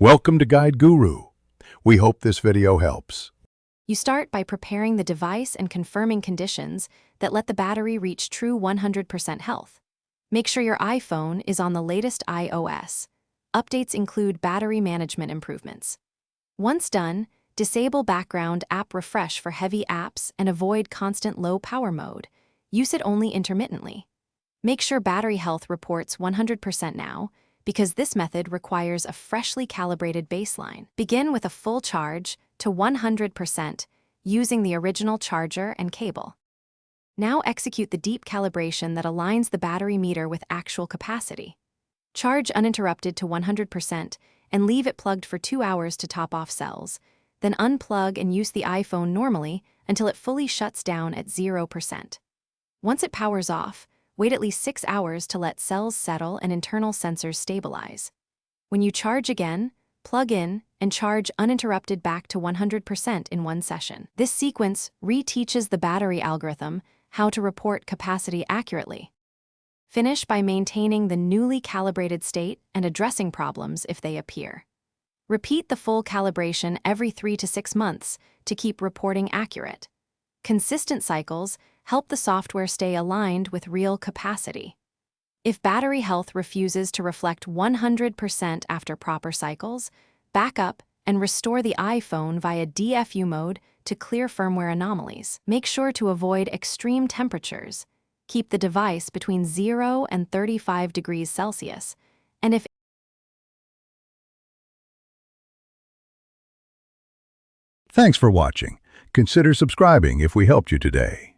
Welcome to Guide Guru. We hope this video helps. You start by preparing the device and confirming conditions that let the battery reach true 100% health. Make sure your iPhone is on the latest iOS. Updates include battery management improvements. Once done, disable background app refresh for heavy apps and avoid constant low power mode. Use it only intermittently. Make sure battery health reports 100% now, because this method requires a freshly calibrated baseline. Begin with a full charge to 100% using the original charger and cable. Now execute the deep calibration that aligns the battery meter with actual capacity. Charge uninterrupted to 100% and leave it plugged for 2 hours to top off cells. Then unplug and use the iPhone normally until it fully shuts down at 0%. Once it powers off, wait at least 6 hours to let cells settle and internal sensors stabilize. When you charge again, plug in and charge uninterrupted back to 100% in one session. This sequence reteaches the battery algorithm how to report capacity accurately. Finish by maintaining the newly calibrated state and addressing problems if they appear. Repeat the full calibration every 3 to 6 months to keep reporting accurate. Consistent cycles help the software stay aligned with real capacity. If battery health refuses to reflect 100% after proper cycles, back up and restore the iPhone via DFU mode to clear firmware anomalies. Make sure to avoid extreme temperatures. Keep the device between 0 and 35 degrees Celsius, and if Thanks for watching. Consider subscribing if we helped you today.